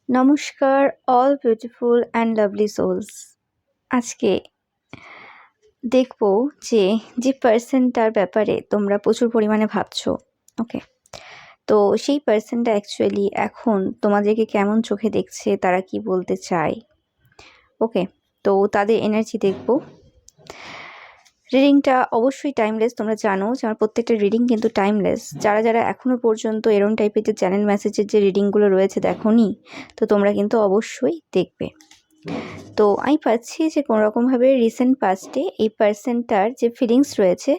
নমস্কার all beautiful and lovely souls. আজকে দেখব যে পার্সনটার ব্যাপারে তোমরা প্রচুর পরিমাণে ভাবছো। ওকে, তো সেই পার্সনটা অ্যাকচুয়ালি এখন তোমাদেরকে কেমন চোখে দেখছে, তারা কি বলতে চায়। ওকে, তো তাদের এনার্জি দেখব। রিডিংটা অবশ্যই টাইমলেস। তোমরা জানো যে আমার প্রত্যেকটা রিডিং কিন্তু টাইমলেস। যারা যারা এখনও পর্যন্ত এরম টাইপের যে চ্যানেল মেসেজের যে রিডিংগুলো রয়েছে দেখোনি, তো তোমরা কিন্তু অবশ্যই দেখবে। তো আমি পাচ্ছি যে কোনোরকমভাবে রিসেন্ট পাস্টে এই পার্সনটার যে ফিলিংস রয়েছে,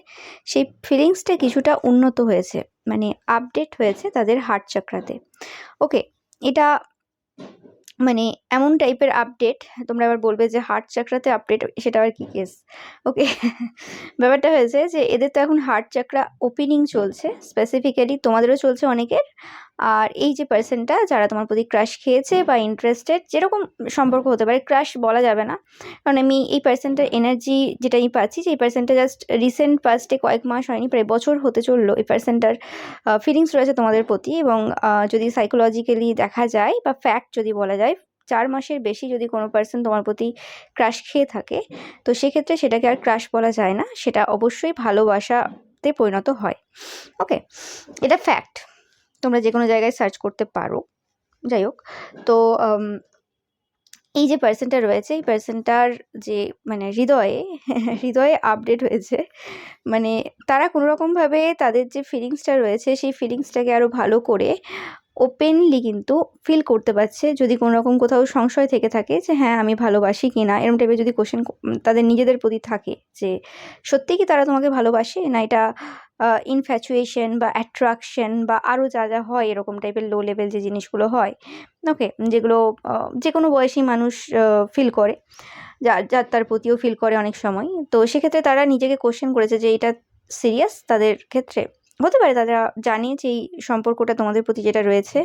সেই ফিলিংসটা কিছুটা উন্নত হয়েছে, মানে আপডেট হয়েছে তাদের হার্ট চাকরাতে। ওকে, এটা মানে এমন টাইপের আপডেট, তোমরা আবার বলবে যে হার্ট চাকরাতে আপডেট, সেটা আবার কী কেস। ওকে, ব্যাপারটা হয়েছে যে এদের তো এখন হার্ট চাকরা ওপেনিং চলছে, স্পেসিফিক্যালি তোমাদেরও চলছে অনেকের। আর এই যে পার্সনটা যারা তোমার প্রতি ক্রাশ খেয়েছে বা ইন্টারেস্টেড, যেরকম সম্পর্ক হতে পারে, ক্রাশ বলা যাবে না, কারণ আমি এই পার্সনটার এনার্জি যেটা আমি পাচ্ছি যে এই পার্সনটা জাস্ট রিসেন্ট পাস্টে কয়েক মাস হয়নি, প্রায় বছর হতে চললো এই পার্সনটার ফিলিংস রয়েছে তোমাদের প্রতি। এবং যদি সাইকোলজিক্যালি দেখা যায় বা ফ্যাক্ট যদি বলা যায়, 4 মাসের বেশি যদি কোনো পার্সন তোমার প্রতি ক্রাশ খেয়ে থাকে, তো সেক্ষেত্রে সেটাকে আর ক্রাশ বলা যায় না, সেটা অবশ্যই ভালোবাসাতে পরিণত হয়। ওকে, এটা ফ্যাক্ট, তোমরা যে কোনো জায়গায় সার্চ করতে পারো। যাই হোক, তো এই যে পার্সনটা রয়েছে, এই পার্সনটার যে মানে হৃদয়ে আপডেট হয়েছে, মানে তারা কোনোরকমভাবে তাদের যে ফিলিংসটা রয়েছে সেই ফিলিংসটাকে আরও ভালো করে ওপেনলি কিন্তু ফিল করতে পারছে। যদি কোনো রকম কোথাও সংশয় থেকে থাকে যে হ্যাঁ আমি ভালোবাসি কি না, এরকম টাইপের যদি কোশ্চেন তাদের নিজেদের প্রতি থাকে যে সত্যিই কি তারা তোমাকে ভালোবাসে, না এটা ইনফ্যাচুয়েশন বা অ্যাট্রাকশন বা আরও যা যা হয় এরকম টাইপের লো লেভেল যে জিনিসগুলো হয়। ওকে, যেগুলো যে কোনো বয়সী মানুষ ফিল করে, যার তার প্রতিও ফিল করে অনেক সময়। তো সেক্ষেত্রে তারা নিজেকে কোশ্চেন করেছে যে এটা সিরিয়াস তাদের ক্ষেত্রে। হতে পারে তারা জানে যে এই সম্পর্কটা তোমাদের প্রতি যেটা রয়েছে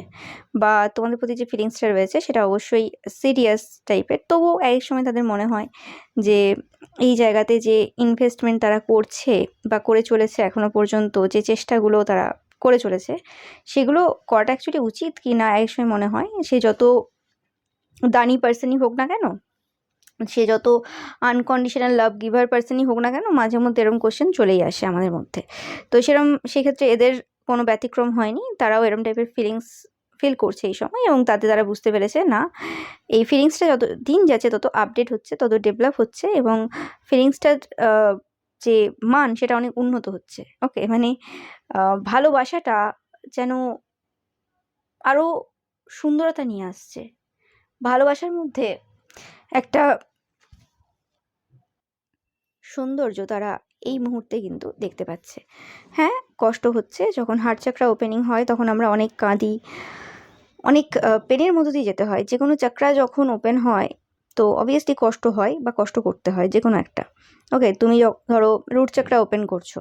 বা তোমাদের প্রতি যে ফিলিংসটা রয়েছে সেটা অবশ্যই সিরিয়াস টাইপের, তবুও এক সময় তাদের মনে হয় যে এই জায়গাতে যে ইনভেস্টমেন্ট তারা করছে বা করে চলেছে এখনো পর্যন্ত, যে চেষ্টাগুলো তারা করে চলেছে, সেগুলো করাটা অ্যাকচুয়ালি উচিত কি না। এক সময় মনে হয় সে যত দানি পার্সনই হোক না কেন, সে যত আনকন্ডিশনাল লাভ গিভার পার্সনই হোক না কেন, মাঝে মধ্যে এরকম কোশ্চেন চলেই আসে আমাদের মধ্যে। তো সেক্ষেত্রে এদের কোনো ব্যতিক্রম হয়নি, তারাও এরকম টাইপের ফিলিংস ফিল করছে এই সময়, এবং তাতে তারা বুঝতে পেরেছে না এই ফিলিংসটা যত দিন যাচ্ছে তত আপডেট হচ্ছে, তত ডেভেলপ হচ্ছে, এবং ফিলিংসটার যে মান সেটা অনেক উন্নত হচ্ছে। ওকে, মানে ভালোবাসাটা যেন আরও সুন্দরতা নিয়ে আসছে। ভালোবাসার মধ্যে একটা সৌন্দর্য তারা এই মুহূর্তে কিন্তু দেখতে পাচ্ছে। হ্যাঁ, কষ্ট হচ্ছে, যখন হার্ট চাকরা ওপেনিং হয় তখন আমরা অনেক কাঁদি, অনেক পেনের মধ্য দিয়ে যেতে হয়। যে কোনো চাকরা যখন ওপেন হয় তো অবভিয়াসলি কষ্ট হয় বা কষ্ট করতে হয় যে কোনো একটা। ওকে, তুমি ধরো রুট চাকরা ওপেন করছো,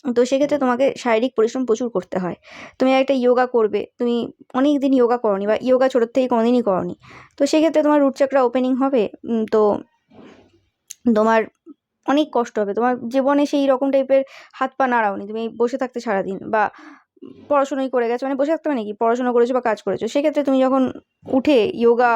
তো সেক্ষেত্রে তোমাকে শারীরিক পরিশ্রম প্রচুর করতে হয়। তুমি একটা ইয়োগা করবে, তুমি অনেক দিন ইয়োগা করনি বা ইয়োগা ছোটোর থেকে কোনোদিনই করনি, তো সেক্ষেত্রে তোমার রুট চাকরা ওপেনিং হবে। তো তোমার অনেক কষ্ট হবে, তোমার জীবনে সেই রকম টাইপের হাত পা নাড়াওনি, তুমি বসে থাকতে সারাদিন, বা পড়াশোনাই করে গেছো, মানে বসে থাকতে মানে কি, পড়াশোনা করেছো বা কাজ করেছো, সেক্ষেত্রে তুমি যখন উঠে যোগা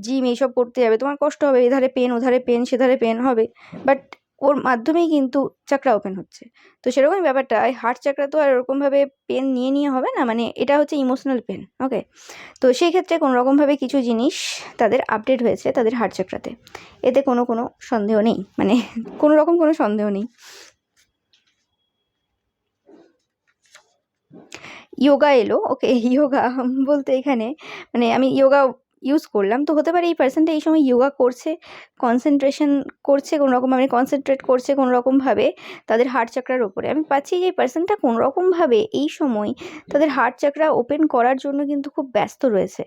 জিম এইসব করতে যাবে, তোমার কষ্ট হবে, এধারে পেন ওধারে পেন সেধারে পেন হবে, বাট ওর মাধ্যমেই কিন্তু চাকরা ওপেন হচ্ছে। তো সেরকমই ব্যাপারটা, হার্ট চাকরা তো আর এরকমভাবে পেন নিয়ে হবে না, মানে এটা হচ্ছে ইমোশনাল পেন। ওকে, তো সেই ক্ষেত্রে কোনো রকমভাবে কিছু জিনিস তাদের আপডেট হয়েছে তাদের হার্ট চাকরাতে, এতে কোনো সন্দেহ নেই, মানে কোনো রকম কোনো সন্দেহ নেই। ইয়োগা এলো। ওকে, ইয়োগা বলতে এখানে মানে আমি ইয়োগা ইউজ করলাম, তো হতে পারে এই পার্সনটা এই সময় ইয়োগা করছে, কনসেন্ট্রেশন করছে কোনো রকম, মানে কনসেন্ট্রেট করছে কোনো রকমভাবে তাদের হার্ট চাকরার ওপরে। আমি পাচ্ছি যে এই পার্সনটা কোনো রকমভাবে এই সময় তাদের হার্ট চাকরা ওপেন করার জন্য কিন্তু খুব ব্যস্ত রয়েছে,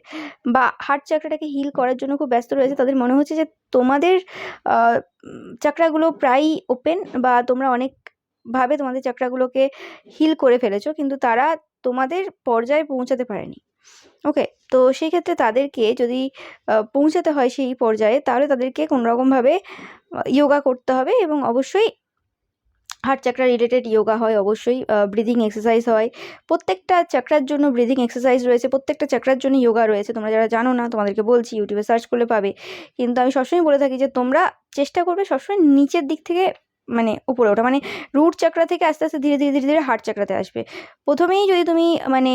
বা হার্ট চাকরাটাকে হিল করার জন্য খুব ব্যস্ত রয়েছে। তাদের মনে হচ্ছে যে তোমাদের চাকরাগুলো প্রায়ই ওপেন, বা তোমরা অনেকভাবে তোমাদের চাকরাগুলোকে হিল করে ফেলেছো, কিন্তু তারা তোমাদের পর্যায়ে পৌঁছাতে পারেনি। ওকে, তো সেই ক্ষেত্রে তাদেরকে যদি পৌঁছাতে হয় সেই পর্যায়ে, তাহলে তাদেরকে কোনো রকমভাবে ইয়োগা করতে হবে, এবং অবশ্যই হার্ট চাকরা রিলেটেড যোগা হয় অবশ্যই, ব্রিদিং এক্সারসাইজ হয়, প্রত্যেকটা চাকরার জন্য ব্রিদিং এক্সারসাইজ রয়েছে, প্রত্যেকটা চাকরার জন্য যোগা রয়েছে। তোমরা যারা জানো না তোমাদেরকে বলছি, ইউটিউবে সার্চ করলে পাবে। কিন্তু আমি সবসময় বলে থাকি যে তোমরা চেষ্টা করবে সবসময় নিচের দিক থেকে মানে উপরে ওঠা, মানে রুট চাকরা থেকে আস্তে আস্তে ধীরে ধীরে ধীরে ধীরে হার্ট চাকরাতে আসবে। প্রথমেই যদি তুমি মানে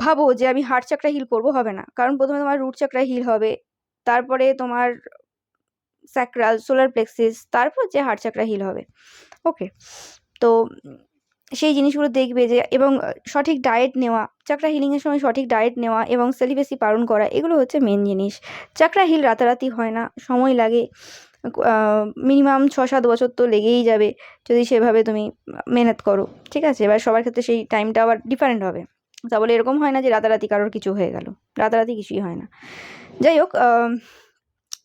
ভাবো যে আমি হার্ট চাকরা হিল করবো, হবে না। কারণ প্রথমে তোমার রুট চাকরা হিল হবে, তারপরে তোমার স্যাক্রাল, সোলার প্লেক্সিস, তারপর যে হার্ট চাকরা হিল হবে। ওকে, তো সেই জিনিসগুলো দেখবে যে, এবং সঠিক ডায়েট নেওয়া, চাকরা হিলিংয়ের সময় সঠিক ডায়েট নেওয়া এবং সেলিবেসি পালন করা, এগুলো হচ্ছে মেন জিনিস। চাকরা হিল রাতারাতি হয় না, সময় লাগে, মিনিমাম 6-7 বছর তো লেগেই যাবে যদি সেভাবে তুমি মেহনত করো, ঠিক আছে। এবার সবার ক্ষেত্রে সেই টাইমটা আবার ডিফারেন্ট হবে। তা বলে এরকম হয় না যে রাতারাতি কারোর কিছু হয়ে গেল, রাতারাতি কিছুই হয় না। যাই হোক,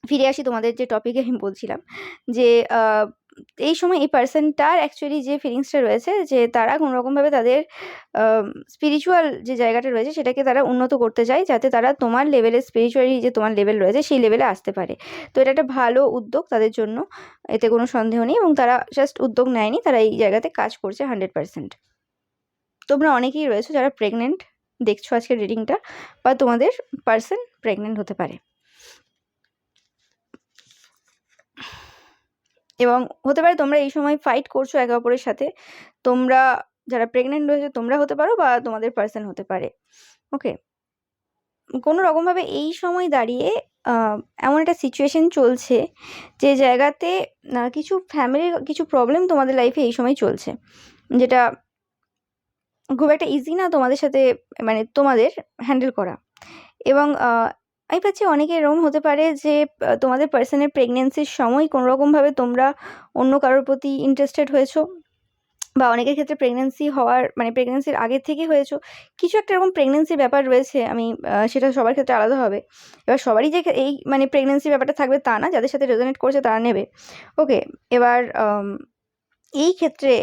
ফিরে আসি তোমাদের যে টপিকে আমি বলছিলাম যে এই সময় এই পার্সনটার অ্যাকচুয়ালি যে ফিলিংসটা রয়েছে, যে তারা কোনোরকমভাবে তাদের স্পিরিচুয়াল যে জায়গাটা রয়েছে সেটাকে তারা উন্নত করতে চায়, যাতে তারা তোমার লেভেলে, স্পিরিচুয়ালি যে তোমার লেভেল রয়েছে সেই লেভেলে আসতে পারে। তো এটা একটা ভালো উদ্যোগ তাদের জন্য, এতে কোনো সন্দেহ নেই। এবং তারা জাস্ট উদ্যোগ নেয়নি, তারা এই জায়গাতে কাজ করছে 100%। তোমরা অনেকেই রয়েছো যারা প্রেগনেন্ট, দেখছো আজকের রিডিংটা, বা তোমাদের পার্সন প্রেগনেন্ট হতে পারে, এবং হতে পারে তোমরা এই সময় ফাইট করছো একে অপরের সাথে। তোমরা যারা প্রেগনেন্ট রয়েছে তোমরা হতে পারো, বা তোমাদের পার্সন হতে পারে। ওকে, কোনো রকমভাবে এই সময় দাঁড়িয়ে এমন একটা সিচুয়েশন চলছে যে জায়গাতে কিছু ফ্যামিলির কিছু প্রবলেম তোমাদের লাইফে এই সময় চলছে, যেটা খুব একটা ইজি না তোমাদের সাথে, মানে তোমাদের হ্যান্ডেল করা। এবং আমি পাচ্ছি অনেকে এরকম হতে পারে যে তোমাদের পার্সনের প্রেগনেন্সির সময় কোনোরকমভাবে তোমরা অন্য কারোর প্রতি ইন্টারেস্টেড হয়েছো, বা অনেকের ক্ষেত্রে প্রেগনেন্সি হওয়ার মানে প্রেগনেন্সির আগের থেকে হয়েছো। কিছু একটা এরকম প্রেগনেন্সির ব্যাপার রয়েছে, আমি সেটা সবার ক্ষেত্রে আলাদা হবে। এবার সবারই যে এই মানে প্রেগনেন্সির ব্যাপারটা থাকবে তা না, যাদের সাথে রেজোনেট করছে তারা নেবে। ওকে, এবার এই ক্ষেত্রে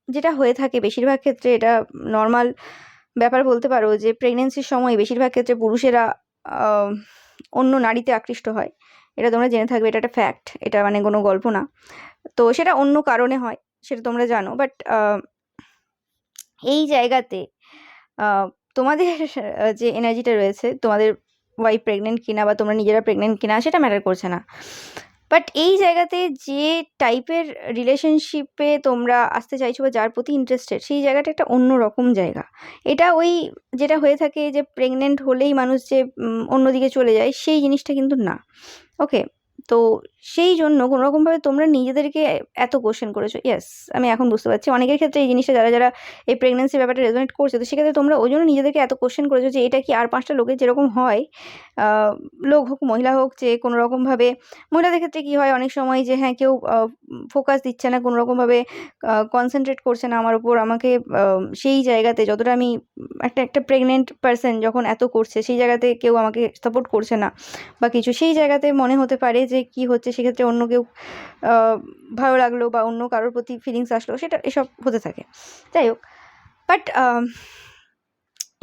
যেটা হয়ে থাকে বেশিরভাগ ক্ষেত্রে, এটা নর্মাল ব্যাপার বলতে পারো, যে প্রেগনেন্সির সময় বেশিরভাগ ক্ষেত্রে পুরুষেরা অন্য নারীতে আকৃষ্ট হয়। এটা তোমরা জেনে থাকবে, এটা একটা ফ্যাক্ট, এটা মানে কোনো গল্প না। তো সেটা অন্য কারণে হয়, সেটা তোমরা জানো। বাট এই জায়গাতে তোমাদের যে এনার্জিটা রয়েছে, তোমাদের ওয়াইফ প্রেগনেন্ট কিনা বা তোমরা নিজেরা প্রেগনেন্ট কিনা সেটা ম্যাটার করছে না। বাট এই জায়গাতে যে টাইপের রিলেশনশিপে তোমরা আসতে চাইছো বা যার প্রতি ইন্টারেস্টেড, সেই জায়গাটা একটা অন্য রকম জায়গা। এটা ওই যেটা হয়ে থাকে যে প্রেগনেন্ট হলেই মানুষ যে অন্যদিকে চলে যায়, সেই জিনিসটা কিন্তু না। ওকে, তো সেই জন্য কোনোরকমভাবে তোমরা নিজেদেরকে এত কোশ্চেন করেছো। ইয়েস, আমি এখন বুঝতে পারছি অনেকের ক্ষেত্রে এই জিনিসটা, যারা যারা এই প্রেগনেন্সি ব্যাপারটা রেজোনেট করছে, তো সেক্ষেত্রে তোমরা ওই জন্য নিজেদেরকে এত কোশ্চেন করেছো যে এটা কি আর 5টা লোকের যেরকম হয়, লোক হোক মহিলা হোক, যে কোনোরকমভাবে মহিলাদের ক্ষেত্রে কি হয় অনেক সময়, যে হ্যাঁ কেউ ফোকাস দিচ্ছে না, কোনোরকমভাবে কনসেন্ট্রেট করছে না আমার উপর, আমাকে সেই জায়গাতে যতটা আমি একটা প্রেগনেন্ট পার্সন যখন এত করছে, সেই জায়গাতে কেউ আমাকে সাপোর্ট করছে না বা কিছু, সেই জায়গাতে মনে হতে পারে যে কি হচ্ছে, সেক্ষেত্রে অন্য কেউ ভালো লাগলো বা অন্য কারোর প্রতি ফিলিংস আসলো, সেটা এসব হতে থাকে। যাই হোক, বাট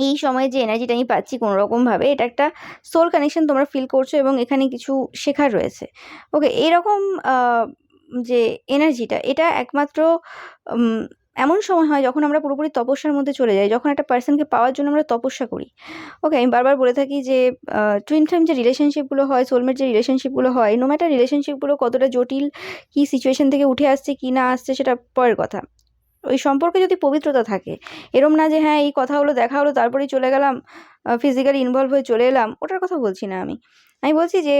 এই সময়ে যে এনার্জিটা আমি পাচ্ছি কোনোরকমভাবে, এটা একটা সোল কানেকশন তোমরা ফিল করছো, এবং এখানে কিছু শেখার রয়েছে। ওকে, এরকম যে এনার্জিটা, এটা একমাত্র এমন সময় হয় যখন আমরা পুরোপুরি তপস্যার মধ্যে চলে যাই, যখন একটা পার্সনকে পাওয়ার জন্য আমরা তপস্যা করি। ওকে, আমি বারবার বলে থাকি যে টুইন ফ্লেম যে রিলেশনশিপগুলো হয়, সোলমেট যে রিলেশনশিপগুলো হয়, নো ম্যাটার রিলেশনশিপগুলো কতটা জটিল, কী সিচুয়েশন থেকে উঠে আসছে কি না আসছে সেটা পরের কথা। ওই সম্পর্কে যদি পবিত্রতা থাকে, এরম না যে হ্যাঁ এই কথা হলো, দেখা হলো, তারপরেই চলে গেলাম, ফিজিক্যালি ইনভলভ হয়ে চলে এলাম, ওটার কথা বলছি না আমি। আমি বলছি যে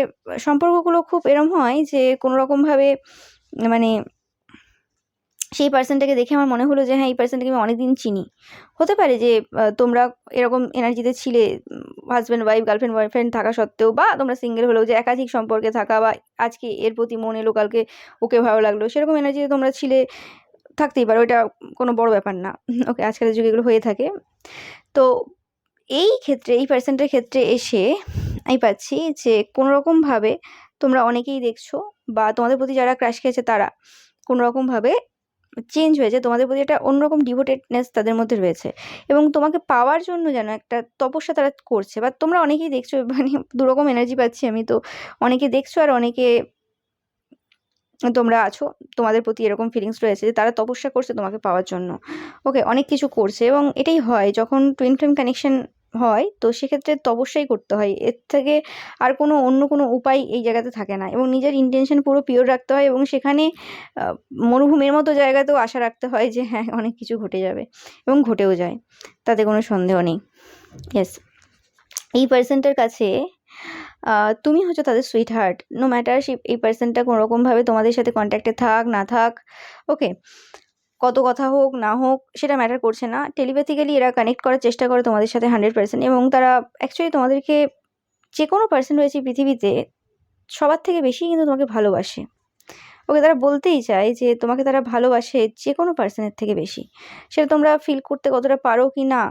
সম্পর্কগুলো খুব এরম হয় যে কোনোরকমভাবে মানে সেই পার্সনটাকে দেখে আমার মনে হলো যে হ্যাঁ এই পার্সনটাকে আমি অনেকদিন চিনি। হতে পারে যে তোমরা এরকম এনার্জিতে ছিলে, হাজব্যান্ড ওয়াইফ, গার্লফ্রেন্ড বয়ফ্রেন্ড থাকা সত্ত্বেও, বা তোমরা সিঙ্গেল হলেও, যে একাধিক সম্পর্কে থাকা, বা আজকে এর প্রতি মন এলো, কালকে ওকে ভালো লাগলো, সেরকম এনার্জিতে তোমরা ছিলে, থাকতেই পারো, এটা কোনো বড় ব্যাপার না। ওকে, আজকালের যুগে এগুলো হয়ে থাকে। তো এই ক্ষেত্রে, এই পার্সনটার ক্ষেত্রে এসে আমি পাচ্ছি যে কোনোরকমভাবে তোমরা অনেকেই দেখছো, বা তোমাদের প্রতি যারা ক্রাশ খেয়েছে তারা কোনোরকমভাবে চেঞ্জ হয়েছে, তোমাদের প্রতি একটা অন্যরকম ডিভোটেডনেস তাদের মধ্যে রয়েছে, এবং তোমাকে পাওয়ার জন্য যেন একটা তপস্যা তারা করছে। বা তোমরা অনেকেই দেখছো, মানে দুরকম এনার্জি পাচ্ছি আমি, তো অনেকে দেখছো আর অনেকে তোমরা আছো, তোমাদের প্রতি এরকম ফিলিংস রয়েছে যে তারা তপস্যা করছে তোমাকে পাওয়ার জন্য। ওকে, অনেক কিছু করছে, এবং এটাই হয় যখন টুইন ফ্লেম কানেকশন হয়, তো সেক্ষেত্রে তপস্যাই করতে হয়, এর থেকে আর অন্য কোনো উপায় এই জায়গাতে থাকে না। এবং নিজের ইন্টেনশন পুরো পিওর রাখতে হয়, এবং সেখানে মরুভূমির মতো জায়গাতেও আশা রাখতে হয় যে হ্যাঁ, অনেক কিছু ঘটে যাবে, এবং ঘটেও যায়, তাতে কোনো সন্দেহ নেই। ইয়েস, এই পার্সনটার কাছে তুমি হচ্ছে তাদের সুইট হার্ট, নো ম্যাটার এই পার্সনটা কোনোরকমভাবে তোমাদের সাথে কন্ট্যাক্টে থাক না থাক, ওকে, কত কথা হোক না হোক সেটা ম্যাটার করছে না। টেলিপ্যাথিক্যালি এরা কানেক্ট করার চেষ্টা করে তোমাদের সাথে 100%, এবং তারা অ্যাকচুয়ালি তোমাদেরকে, যে কোনো পার্সন রয়েছে পৃথিবীতে, সবার থেকে বেশি কিন্তু তোমাকে ভালোবাসে। ওকে, তারা বলতেই চায় যে তোমাকে তারা ভালোবাসে যে কোনো পার্সনের থেকে বেশি। সেটা তোমরা ফিল করতে কতটা পারো কি না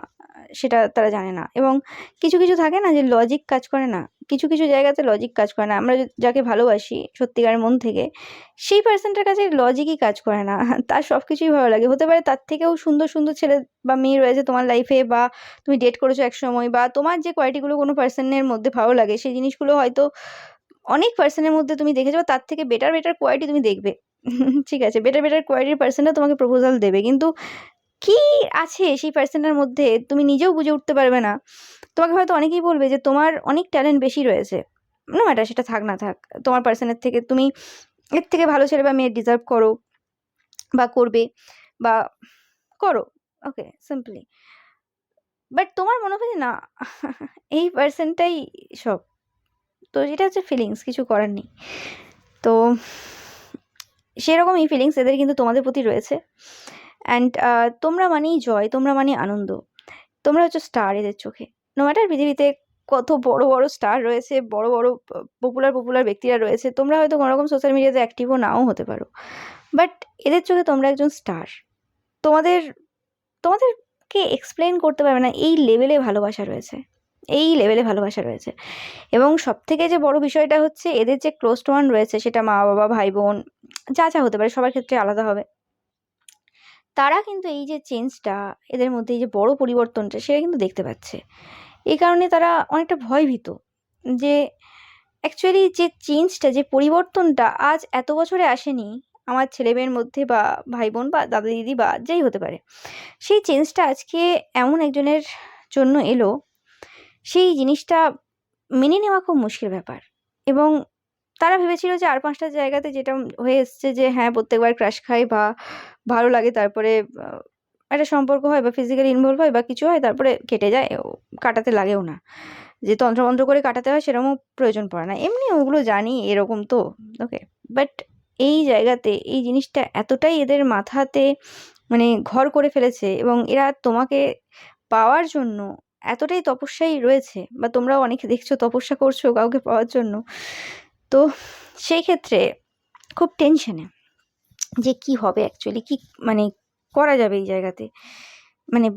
সেটা তারা জানে না। এবং কিছু কিছু থাকে না যে লজিক কাজ করে না, কিছু কিছু জায়গাতে লজিক কাজ করে না। আমরা যাকে ভালোবাসি সত্যিকার মন থেকে, সেই পার্সনটার কাছে লজিকই কাজ করে না, তার সব কিছুই ভালো লাগে। হতে পারে তার থেকেও সুন্দর সুন্দর ছেলে বা মেয়ে রয়েছে তোমার লাইফে, বা তুমি ডেট করেছো এক সময়, বা তোমার যে কোয়ালিটিগুলো কোনো পার্সনের মধ্যে ভালো লাগে সেই জিনিসগুলো হয়তো অনেক পার্সনের মধ্যে তুমি দেখে যাবে, তার থেকে বেটার বেটার কোয়ালিটি তুমি দেখবে। ঠিক আছে, বেটার বেটার কোয়ালিটির পার্সনটা তোমাকে প্রপোজাল দেবে, কিন্তু কি আছে সেই পার্সনটার মধ্যে তুমি নিজেও বুঝে উঠতে পারবে না। তোমাকে হয়তো অনেকেই বলবে যে তোমার অনেক ট্যালেন্ট বেশি রয়েছে, নো ম্যাটার সেটা থাক না থাক, তোমার পার্সনের থেকে তুমি এর থেকে ভালো ছেলে বা মেয়ে ডিজার্ভ করো, বা করবে, বা করো, ওকে, সিম্পলি। বাট তোমার মনে হয় না এই পার্সনটাই সব। তো যেটা হচ্ছে ফিলিংস, কিছু করার নেই। তো সেরকম এই ফিলিংস এদের কিন্তু তোমাদের প্রতি রয়েছে। অ্যান্ড তোমরা মানেই জয়, তোমরা মানে আনন্দ, তোমরা হচ্ছে স্টার এদের চোখে। নো ম্যাটার পৃথিবীতে কত বড় বড় স্টার রয়েছে, বড় বড় পপুলার ব্যক্তিরা রয়েছে, তোমরা হয়তো কোনোরকম সোশ্যাল মিডিয়াতে অ্যাক্টিভও নাও হতে পারো, বাট এদের চোখে তোমরা একজন স্টার। তোমাদের তোমাদেরকে এক্সপ্লেন করতে পারবে না এই লেভেলে ভালোবাসা রয়েছে, এই লেভেলে ভালোবাসা রয়েছে। এবং সব থেকে যে বড় বিষয়টা হচ্ছে, এদের যে ক্লোজ ওয়ান রয়েছে, সেটা মা বাবা ভাই বোন যা যা হতে পারে, সবার ক্ষেত্রে আলাদা হবে, তারা কিন্তু এই যে চেঞ্জটা এদের মধ্যে, এই যে বড় পরিবর্তনটা, সেটা কিন্তু দেখতে পাচ্ছে। এই কারণে তারা অনেকটা ভয়ভীত যে অ্যাকচুয়ালি যে চেঞ্জটা, যে পরিবর্তনটা আজ এত বছরে আসেনি আমার ছেলে মেয়ের মধ্যে, বা ভাই বোন, বা দাদা দিদি, বা যেই হতে পারে, সেই চেঞ্জটা আজকে এমন একজনের জন্য এলো, সেই জিনিসটা মেনে নেওয়া খুব মুশকিল ব্যাপার। এবং তারা ভেবেছিল যে আর 5টা জায়গাতে যেটা হয়ে এসছে, যে হ্যাঁ প্রত্যেকবার ক্রাশ খায় বা ভালো লাগে, তারপরে একটা সম্পর্ক হয় বা ফিজিক্যালি ইনভলভ হয় বা কিছু হয়, তারপরে কেটে যায়, কাটাতে লাগেও না, যে তন্ত্রমন্ত্র করে কাটাতে হয় সেরকমও প্রয়োজন পড়ে না, এমনি ওগুলো জানি এরকম তো, ওকে। বাট এই জায়গাতে এই জিনিসটা এতটাই এদের মাথাতে মানে ঘর করে ফেলেছে, এবং এরা তোমাকে পাওয়ার জন্য এতটাই তপস্যায় রয়েছে, বা তোমরাও অনেকে দেখছো তপস্যা করছো কাউকে পাওয়ার জন্য। তো সেই ক্ষেত্রে খুব টেনশনে যে কি হবে অ্যাকচুয়ালি, কি মানে করা যাবে এই জায়গাতে। মানে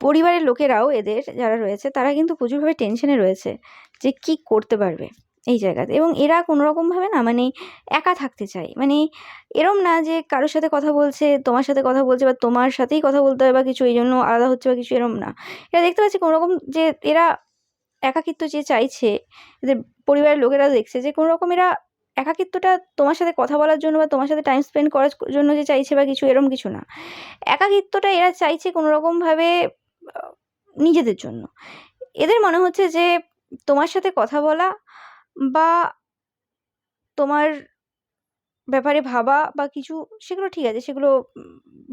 পরিবারের লোকেরাও এদের যারা রয়েছে তারা কিন্তু প্রচুরভাবে টেনশনে রয়েছে যে কি করতে পারবে এই জায়গাতে। এবং এরা কোনোরকমভাবে না মানে একা থাকতে চায়, মানে এরম না যে কারোর সাথে কথা বলছে, তোমার সাথে কথা বলছে, বা তোমার সাথেই কথা বলতে হবে বা কিছু, এই জন্য আলাদা হচ্ছে বা কিছু, এরম না। এরা দেখতে পাচ্ছে কোনোরকম যে এরা একাকিত্ব যে চাইছে, এদের পরিবারের লোকেরা দেখছে যে কোনোরকম এরা একাকিত্বটা তোমার সাথে কথা বলার জন্য বা তোমার সাথে টাইম স্পেন্ড করার জন্য যে চাইছে বা কিছু, এরম কিছু না। একাকিত্বটা এরা চাইছে কোনোরকমভাবে নিজেদের জন্য। এদের মনে হচ্ছে যে তোমার সাথে কথা বলা, বা তোমার ব্যাপারে ভাবা বা কিছু, সেগুলো ঠিক আছে, সেগুলো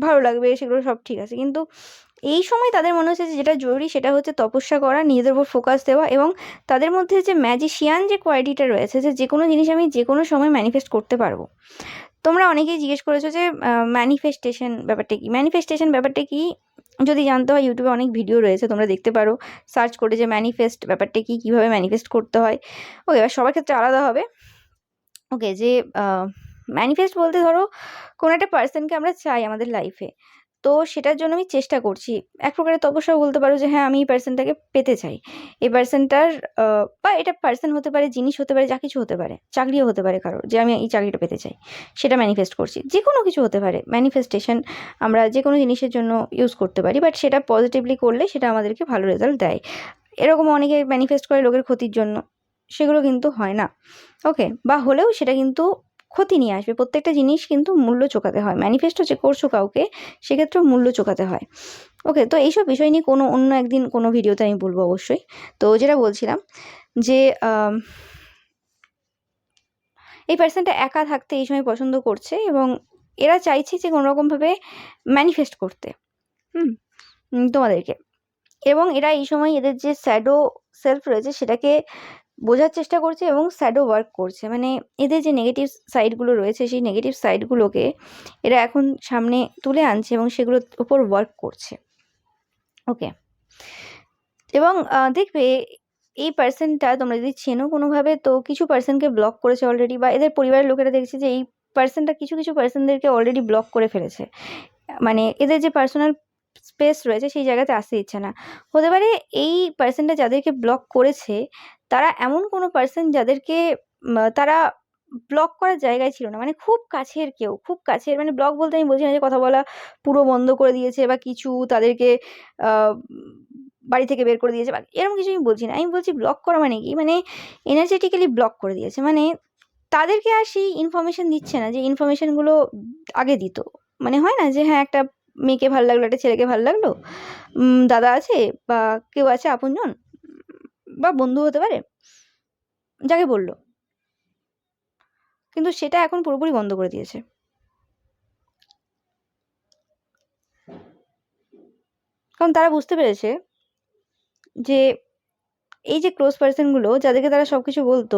ভালো লাগবে, সেগুলো সব ঠিক আছে। কিন্তু এই সময় তাদের মনে হচ্ছে যে যেটা জরুরি সেটা হচ্ছে তপস্যা করা, নিজেদের উপর ফোকাস দেওয়া, এবং তাদের মধ্যে যে ম্যাজিশিয়ান যে কোয়ালিটিটা রয়েছে, যে কোনো জিনিস আমি যে কোনো সময় ম্যানিফেস্ট করতে পারবো। তোমরা অনেকেই জিজ্ঞেস করেছো যে ম্যানিফেস্টেশন ব্যাপারটা কি, ম্যানিফেস্টেশন ব্যাপারটা কি যদি জানতে হয়, ইউটিউবে অনেক ভিডিও রয়েছে, তোমরা দেখতে পারো সার্চ করে যে ম্যানিফেস্ট ব্যাপারটা কি, কীভাবে ম্যানিফেস্ট করতে হয়। ওকে, এবার সবার ক্ষেত্রে আলাদা হবে। ওকে, যে ম্যানিফেস্ট বলতে ধরো কোনো একটা পার্সনকে আমরা চাই আমাদের লাইফে, তো সেটার জন্য আমি চেষ্টা করছি, এক প্রকারের তপস্যাও বলতে পারো যে হ্যাঁ আমি এই পার্সনটাকে পেতে চাই। এই পার্সনটার বা এটা পার্সন হতে পারে, জিনিস হতে পারে, যা কিছু হতে পারে, চাকরিও হতে পারে কারোর, যে আমি এই চাকরিটা পেতে চাই, সেটা ম্যানিফেস্ট করছি। যে কোনো কিছু হতে পারে, ম্যানিফেস্টেশন আমরা যে কোনো জিনিসের জন্য ইউজ করতে পারি, বাট সেটা পজিটিভলি করলে সেটা আমাদেরকে ভালো রেজাল্ট দেয়। এরকম অনেকে ম্যানিফেস্ট করে লোকের ক্ষতির জন্য, সেগুলো কিন্তু হয় না। ওকে, বা হলেও সেটা কিন্তু ক্ষতি নিয়ে আসবে। প্রত্যেকটা জিনিস কিন্তু মূল্য চোকাতে হয়, ম্যানিফেস্টো যে করছো কাউকে সেক্ষেত্রেও মূল্য চোকাতে হয়। ওকে, তো এইসব বিষয় নিয়ে অন্য একদিন কোনো ভিডিওতে আমি বলবো অবশ্যই। তো যেটা বলছিলাম যে এই পার্সনটা একা থাকতে এই সময় পছন্দ করছে এবং এরা চাইছে যে কোনোরকমভাবে ম্যানিফেস্ট করতে তোমাদেরকে, এবং এরা এই সময় এদের যে শ্যাডো সেলফ রয়েছে সেটাকে বোঝার চেষ্টা করছে এবং শ্যাডো ওয়ার্ক করছে। মানে এদের যে নেগেটিভ সাইডগুলো রয়েছে সেই নেগেটিভ সাইডগুলোকে এরা এখন সামনে তুলে আনছে এবং সেগুলোর উপর ওয়ার্ক করছে। ওকে, এবং দেখবে এই পার্সনটা তোমরা যদি চেনো কোনোভাবে, তো কিছু পার্সনকে ব্লক করেছে অলরেডি, বা এদের পরিবারের লোকেরা দেখছে যে এই পার্সনটা কিছু পার্সনদেরকে অলরেডি ব্লক করে ফেলেছে। মানে এদের যে পার্সোনাল স্পেস রয়েছে সেই জায়গাতে আসতে দিচ্ছে না। হতে পারে এই পার্সনটা যাদেরকে ব্লক করেছে তারা এমন কোনো পার্সন যাদেরকে তারা ব্লক করার জায়গায় ছিল না, মানে খুব কাছের কেউ, খুব কাছের, মানে ব্লক বলতে আমি বলছি না যে কথা বলা পুরো বন্ধ করে দিয়েছে বা কিছু, তাদেরকে বাড়ি থেকে বের করে দিয়েছে বা এরকম কিছু আমি বলছি না। আমি বলছি ব্লক করা মানে কি, মানে এনার্জেটিক্যালি ব্লক করে দিয়েছে, মানে তাদেরকে আর সেই ইনফরমেশন দিচ্ছে না যে ইনফরমেশনগুলো আগে দিত। মানে হয় না যে হ্যাঁ একটা মেয়েকে ভালো লাগলো, একটা ছেলেকে ভালো লাগলো, দাদা আছে বা কেউ আছে আপনজন বা বন্ধু হতে পারে, যাকে বললো, কিন্তু সেটা এখন পুরোপুরি বন্ধ করে দিয়েছে। কারণ তারা বুঝতে পেরেছে যে এই যে ক্লোজ পার্সনগুলো যাদেরকে তারা সবকিছু বলতো,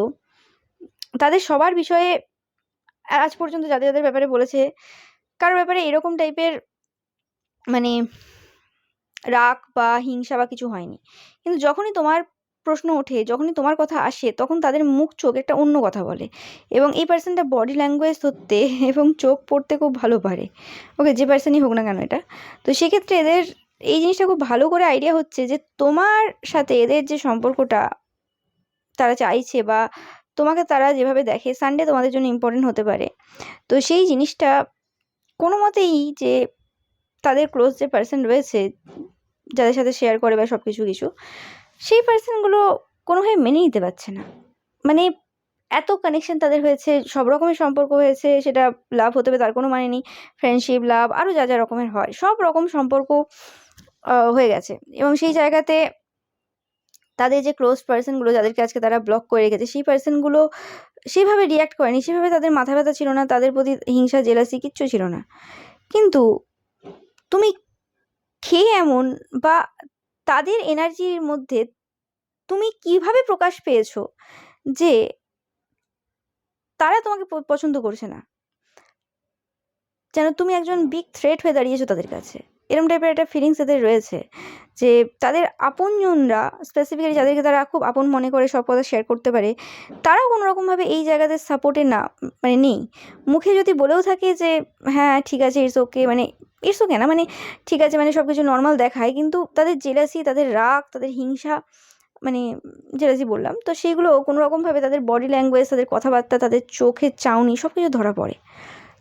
তাদের সবার বিষয়ে আজ পর্যন্ত যাদের ব্যাপারে বলেছে, কারোর ব্যাপারে এরকম টাইপের মানে রাগ বা হিংসা বা কিছু হয়নি। কিন্তু যখনই তোমার প্রশ্ন ওঠে, যখনই তোমার কথা আসে, তখন তাদের মুখ চোখ একটা অন্য কথা বলে, এবং এই পার্সনটা বডি ল্যাঙ্গুয়েজ ধরতে এবং চোখ পড়তে খুব ভালো পারে। ওকে, যে পার্সনই হোক না কেন এটা, তো সেক্ষেত্রে এদের এই জিনিসটা খুব ভালো করে আইডিয়া হচ্ছে যে তোমার সাথে এদের যে সম্পর্কটা তারা চাইছে বা তোমাকে তারা যেভাবে দেখে, সানডে তোমাদের জন্য ইম্পর্টেন্ট হতে পারে। তো সেই জিনিসটা কোনো মতেই যে তাদের ক্লোজ যে পার্সন রয়েছে যাদের সাথে শেয়ার করে বা সব কিছু সেই পার্সনগুলো কোনোভাবে মেনে নিতে পারছে না। মানে এত কানেকশন তাদের হয়েছে, সব রকমের সম্পর্ক হয়েছে, সেটা লাভ হতে হবে তার কোনো মানে নেই, ফ্রেন্ডশিপ, লাভ, আরও যা রকমের হয় সব রকম সম্পর্ক হয়ে গেছে, এবং সেই জায়গাতে তাদের যে ক্লোজ পার্সনগুলো যাদেরকে আজকে তারা ব্লক করে রেখেছে সেই পার্সনগুলো সেইভাবে রিয়াক্ট করেনি, সেভাবে তাদের মাথা ব্যথা ছিল না, তাদের প্রতি হিংসা জেলাসি কিচ্ছু ছিল না। কিন্তু তুমি খেয়ে এমন বা তাদের এনার্জির মধ্যে তুমি কিভাবে প্রকাশ পেয়েছো যে তারা তোমাকে পছন্দ করছে না, যেন তুমি একজন বিগ থ্রেট হয়ে দাঁড়িয়েছো তাদের কাছে, এরকম টাইপের একটা ফিলিংস এদের রয়েছে। যে তাদের আপনজনরা, স্পেসিফিক্যালি যাদেরকে তারা খুব আপন মনে করে সব কথা শেয়ার করতে পারে, তারাও কোনো রকমভাবে এই জায়গাতে সাপোর্টে না, মানে নেই। মুখে যদি বলেও থাকে যে হ্যাঁ ঠিক আছে ইটস ওকে, মানে ইটস ওকে না, মানে ঠিক আছে, মানে সব কিছু নর্মাল দেখায়, কিন্তু তাদের জেলাসি, তাদের রাগ, তাদের হিংসা, মানে জেলাসি বললাম, তো সেইগুলো কোনো রকমভাবে তাদের বডি ল্যাঙ্গুয়েজ, তাদের কথাবার্তা, তাদের চোখের চাউনি সব কিছু ধরা পড়ে।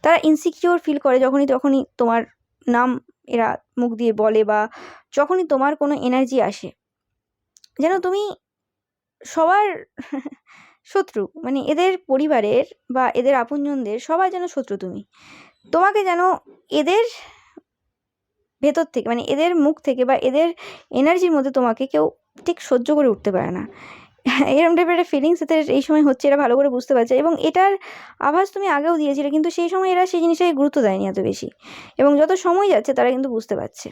তারা ইনসিকিওর ফিল করে তখনই তোমার নাম এরা মুখ দিয়ে বলে, বা যখনই তোমার কোনো এনার্জি আসে, যেন তুমি সবার শত্রু, মানে এদের পরিবারের বা এদের আপনজনদের সবার যেন শত্রু তুমি। তোমাকে যেন এদের ভেতর থেকে, মানে এদের মুখ থেকে বা এদের এনার্জির মধ্যে তোমাকে কেউ ঠিক সহ্য করে উঠতে পারে না, এরকম টাইপের একটা ফিলিংস এদের এই সময় হচ্ছে, এরা ভালো করে বুঝতে পারছে। এবং এটার আভাস তুমি আগেও দিয়েছিলে, কিন্তু সেই সময় এরা সেই জিনিসটাকে গুরুত্ব দেয়নি এত বেশি, এবং যত সময় যাচ্ছে তারা কিন্তু বুঝতে পারছে।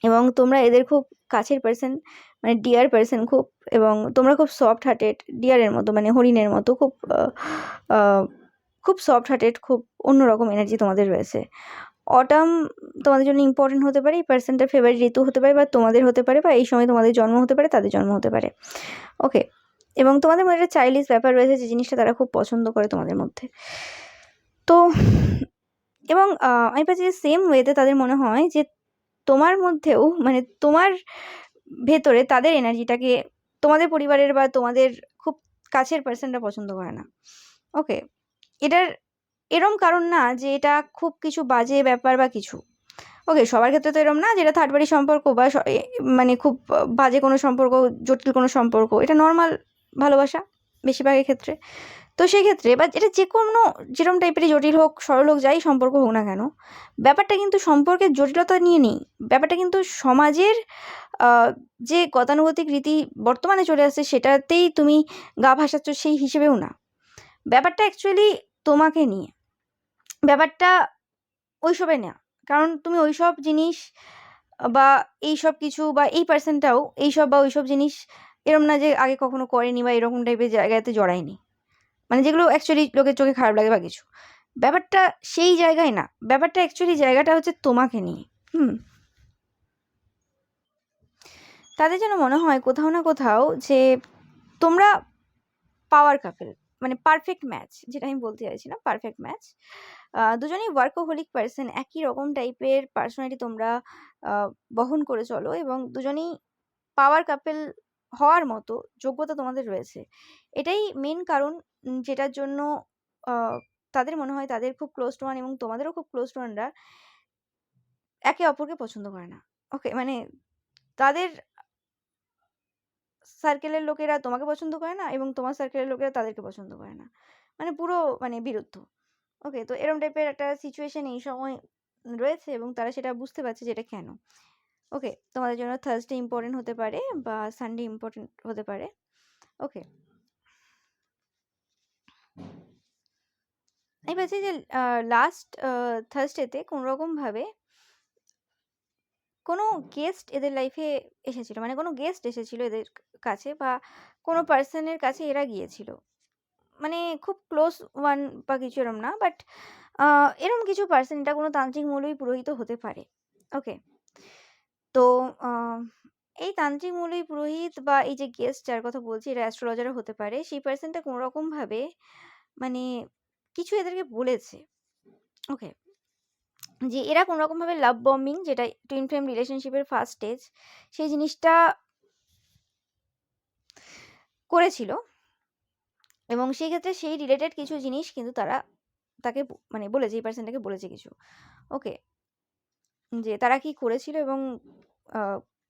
এবং তোমরা এদের খুব কাছের পার্সন, মানে ডিয়ার পার্সন খুব, এবং তোমরা খুব সফট হার্টেড, ডিয়ারের মতো, মানে হরিণের মতো খুব খুব সফট হার্টেড, খুব অন্যরকম এনার্জি তোমাদের রয়েছে। অটাম তোমাদের জন্য ইম্পর্টেন্ট হতে পারে, এই পার্সনটার ফেভারিট ঋতু হতে পারে, বা তোমাদের হতে পারে, বা এই সময় তোমাদের জন্ম হতে পারে, তাদের জন্ম হতে পারে। ওকে, এবং তোমাদের মধ্যে একটা চাইল্ডিশ ব্যাপার রয়েছে, যে জিনিসটা তারা খুব পছন্দ করে তোমাদের মধ্যে। তো এবং আমি পাচ্ছি যে সেম ওয়েতে তাদের মনে হয় যে তোমার মধ্যেও, মানে তোমার ভেতরে তাদের এনার্জিটাকে তোমাদের পরিবারের বা তোমাদের খুব কাছের পার্সনটা পছন্দ করে না। ওকে, এটার এরম কারণ না যে এটা খুব কিছু বাজে ব্যাপার বা কিছু। ওকে, সবার ক্ষেত্রে তো এরম না যেটা থার্ড পার্টি সম্পর্ক বা মানে খুব বাজে কোনো সম্পর্ক, জটিল কোনো সম্পর্ক, এটা নর্মাল ভালোবাসা বেশিরভাগের ক্ষেত্রে। তো সেক্ষেত্রে বা এটা যে কোনো যেরকম টাইপেরই জটিল হোক সরল হোক যাই সম্পর্ক হোক না কেন, ব্যাপারটা কিন্তু সম্পর্কের জটিলতা নিয়ে নেই, ব্যাপারটা কিন্তু সমাজের যে গতানুগতিক রীতি বর্তমানে চলে আসছে সেটাতেই তুমি গা ভাসাচ্ছ সেই হিসেবেও না। ব্যাপারটা অ্যাকচুয়ালি তোমাকে নিয়ে, ব্যাপারটা ওইসবে না। কারণ তুমি ওইসব জিনিস বা এইসব কিছু বা এই পার্সনটাও এইসব বা ওইসব জিনিস এরম না যে আগে কখনো করেনি বা এরকম টাইপের জায়গাতে জড়ায়নি, মানে যেগুলো অ্যাকচুয়ালি লোকের চোখে খারাপ লাগে বা কিছু। ব্যাপারটা সেই জায়গায় না, ব্যাপারটা অ্যাকচুয়ালি জায়গাটা হচ্ছে তোমাকে নিয়ে। তাদের যেন মনে হয় কোথাও না কোথাও যে তোমরা পাওয়ার কাপল, মানে পারফেক্ট ম্যাচ, যেটা আমি বলতে চাইছিলাম, পারফেক্ট ম্যাচ। দুজনেই ওয়ার্কোহলিক পার্সন, একই রকম টাইপের পার্সোনালিটি তোমরা বহন করে চলো এবং দুজনেই পাওয়ার কাপল হওয়ার মতো যোগ্যতা তোমাদের রয়েছে। এটাই মেন কারণ যেটার জন্য তাদের মনে হয় তাদের খুব ক্লোজ টু ওয়ান এবং তোমাদেরও খুব ক্লোজ টু ওয়ানরা একে অপরকে পছন্দ করে না। ওকে, মানে তাদের সার্কেলের লোকেরা তোমাকে পছন্দ করে না এবং তোমার সার্কেলের লোকেরা তাদেরকে পছন্দ করে না, মানে পুরো মানে বিরুদ্ধ। ওকে, তো এরকম টাইপের একটা সিচুয়েশন এই সময় রয়েছে এবং তারা সেটা বুঝতে পারছে যে এটা কেন। ওকে, তোমাদের জন্য থার্সডে ইম্পর্টেন্ট হতে পারে বা সানডে ইম্পর্টেন্ট হতে পারে। ওকে, আমি বলছি যে লাস্ট থার্সডেতে কোনোরকমভাবে কোনো গেস্ট এদের লাইফে এসেছিল, মানে কোনো গেস্ট এসেছিল এদের কাছে বা কোনো পার্সনের কাছে এরা গিয়েছিল, মানে খুব ক্লোজ ওয়ান বা কিছু এরম না, বাট এরম কিছু পার্সন, এটা কোনো তান্ত্রিক মৌলবী পুরোহিত হতে পারে। ওকে, তো এই তান্ত্রিক মৌলবী পুরোহিত বা এই যে গেস্ট যার কথা বলছি এরা অ্যাস্ট্রোলজারও হতে পারে। সেই পার্সনটা কোনো রকমভাবে মানে কিছু এদেরকে বলেছে। ওকে, যে এরা কোনো রকমভাবে লাভ বম্বিং, যেটা টুইন ফ্লেম রিলেশনশিপের ফার্স্ট স্টেজ, সেই জিনিসটা করেছিল এবং সেই ক্ষেত্রে সেই রিলেটেড কিছু জিনিস কিন্তু তারা তাকে মানে বলেছে, এই পার্সনটাকে বলেছে কিছু। ওকে, যে তারা কি করেছিল এবং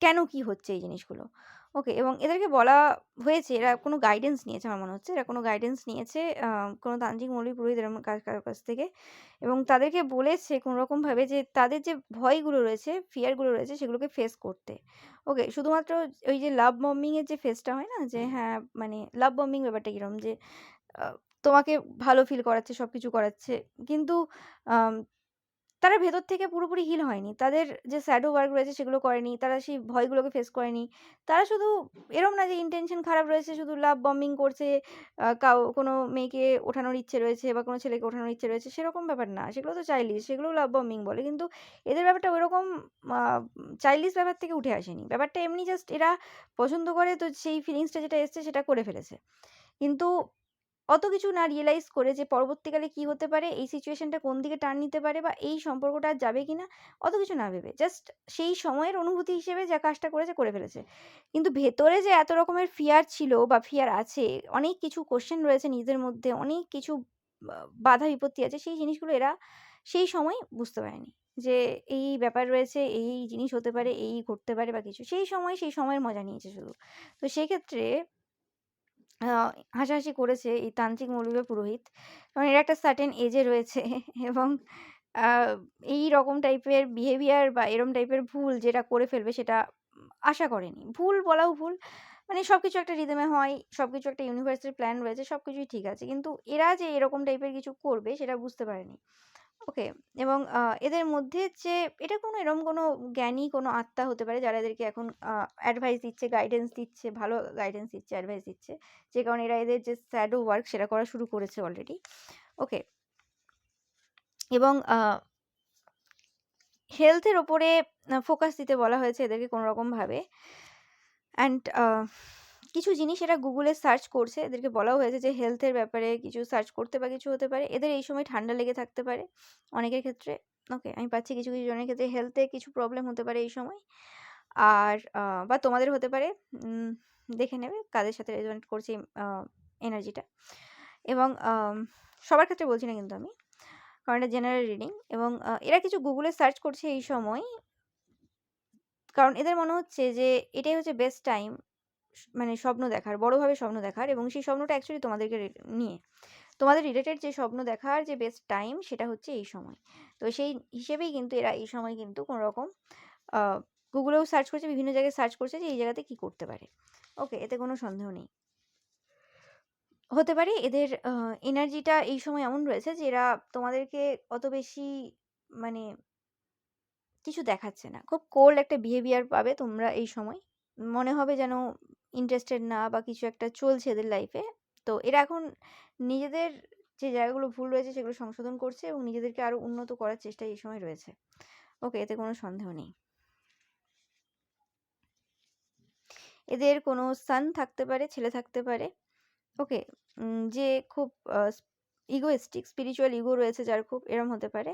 কেন কি হচ্ছে এই জিনিসগুলো। ওকে, এবং এদেরকে বলা হয়েছে এরা কোনো গাইডেন্স নিয়েছে, আমার মনে হচ্ছে এরা কোনো গাইডেন্স নিয়েছে কোনো তান্ত্রিক মৌলবী পুরোহিত এরকম কারোর কাছ থেকে, এবং তাদেরকে বলেছে কোনো রকমভাবে যে তাদের যে ভয়গুলো রয়েছে, ফিয়ারগুলো রয়েছে সেগুলোকে ফেস করতে। ওকে, শুধুমাত্র ওই যে লাভ বম্বিংয়ের যে ফেসটা হয় না, যে হ্যাঁ মানে লাভ বম্বিং ব্যাপারটা কীরকম, যে তোমাকে ভালো ফিল করাচ্ছে, সব কিছু করাচ্ছে, কিন্তু তারা ভেতর থেকে পুরোপুরি হিল হয়নি। তাদের যে শ্যাডো ওয়ার্ক রয়েছে সেগুলো করেনি। তারা সেই ভয়গুলোকে ফেস করেনি। তারা শুধু এরম না যে ইনটেনশন খারাপ রয়েছে, শুধু লাভ বম্বিং করছে, কোনো মেয়েকে ওঠানোর ইচ্ছে রয়েছে বা কোনো ছেলেকে ওঠানোর ইচ্ছে রয়েছে, সেরকম ব্যাপার না। সেগুলো তো চাইল্ডিশ, সেগুলোও লাভ বম্বিং বলে। কিন্তু এদের ব্যাপারটা ওইরকম আ চাইল্ডিশ ব্যাপার থেকে উঠে আসেনি। ব্যাপারটা এমনি জাস্ট এরা পছন্দ করে, তো সেই ফিলিংসটা যেটা এসছে সেটা করে ফেলেছে। কিন্তু অত কিছু না রিয়ালাইজ করে যে পরবর্তীকালে কি হতে পারে, এই সিচুয়েশনটা কোন দিকে টার্ন নিতে পারে বা এই সম্পর্কটা আর যাবে কিনা, অত কিছু না ভেবে জাস্ট সেই সময়ের অনুভূতি হিসেবে যা কাজটা করেছে করে ফেলেছে। কিন্তু ভেতরে যে এত রকমের ফিয়ার ছিল বা ফিয়ার আছে, অনেক কিছু কোশ্চেন রয়েছে নিজেদের মধ্যে, অনেক কিছু বাধা বিপত্তি আছে, সেই জিনিসগুলো এরা সেই সময় বুঝতে পারেনি যে এই ব্যাপার রয়েছে, এই জিনিস হতে পারে, এই ঘটতে পারে বা কিছু। সেই সময়ের মজা নিয়েছে শুধু। তো সেক্ষেত্রে আ হাসাহাসি করেছে এই তান্ত্রিক মৌলবী পুরোহিত। কারণ এরা একটা সার্টেন এজে রয়েছে এবং আ এইরকম টাইপের বিহেভিয়ার বা এরম টাইপের ভুল যেটা করে ফেলবে সেটা আশা করেনি। ভুল বলাও ভুল। মানে সবকিছু একটা রিদমে হয়, সবকিছু একটা ইউনিভার্সের প্ল্যান রয়েছে, সবকিছুই ঠিক আছে। কিন্তু এরা যে এরকম টাইপের কিছু করবে সেটা বুঝতে পারেনি। ওকে, এবং এদের মধ্যে যে এটা কোনো এরকম কোনো জ্ঞানী কোনো আত্মা হতে পারে যারা এদেরকে এখন অ্যাডভাইস দিচ্ছে, গাইডেন্স দিচ্ছে, ভালো গাইডেন্স দিচ্ছে, অ্যাডভাইস দিচ্ছে। যে কারণে এরা এদের যে শ্যাডো ওয়ার্ক সেটা করা শুরু করেছে অলরেডি। ওকে, এবং হেলথের ওপরে ফোকাস দিতে বলা হয়েছে এদেরকে কোনো রকমভাবে। অ্যান্ড কিছু জিনিস এরা গুগলে সার্চ করছে, এদেরকে বলাও হয়েছে যে হেলথের ব্যাপারে কিছু সার্চ করতে বা কিছু হতে পারে। এদের এই সময় ঠান্ডা লেগে থাকতে পারে অনেকের ক্ষেত্রে। ওকে, আমি পাচ্ছি কিছু জনের ক্ষেত্রে হেলথে কিছু প্রবলেম হতে পারে এই সময়। আর বা তোমাদের হতে পারে, দেখে নেবে কাদের সাথে রেজোনেট করছে এনার্জিটা। এবং সবার ক্ষেত্রে বলছি না কিন্তু আমি, কারণ এটা জেনারেল রিডিং। এবং এরা কিছু গুগলে সার্চ করছে এই সময়, কারণ এদের মনে হচ্ছে যে এটাই হচ্ছে বেস্ট টাইম মানে স্বপ্ন দেখার, বড়োভাবে স্বপ্ন দেখার, এবং সেই স্বপ্নটা অ্যাকচুয়ালি তোমাদেরকে নিয়ে, তোমাদের রিলেটেড যে স্বপ্ন দেখার যে বেস্ট টাইম সেটা হচ্ছে এই সময়। তো সেই হিসেবেই কিন্তু এরা এই সময় কিন্তু কোনো রকম গুগলেও সার্চ করছে, বিভিন্ন জায়গায় সার্চ করছে যে এই জায়গাতে কী করতে পারে। ওকে, এতে কোনো সন্দেহ নেই। হতে পারে এদের এনার্জিটা এই সময় এমন রয়েছে যে এরা তোমাদেরকে অত বেশি মানে কিছু দেখাচ্ছে না, খুব কোল্ড একটা বিহেভিয়ার পাবে তোমরা এই সময়। মনে হবে যেন ইন্টারেস্টেড না, বা কিছু একটা চলছে এদের লাইফে। তো এরা এখন নিজেদের যে জায়গাগুলো ভুল রয়েছে সেগুলো সংশোধন করছে এবং নিজেদেরকে আরও উন্নত করার চেষ্টা এই সময় রয়েছে। ওকে, এতে কোনো সন্দেহ নেই। এদের কোনো সান থাকতে পারে, ছেলে থাকতে পারে। ওকে, যে খুব ইগোয়েস্টিক, স্পিরিচুয়াল ইগো রয়েছে যার, খুব এরম হতে পারে,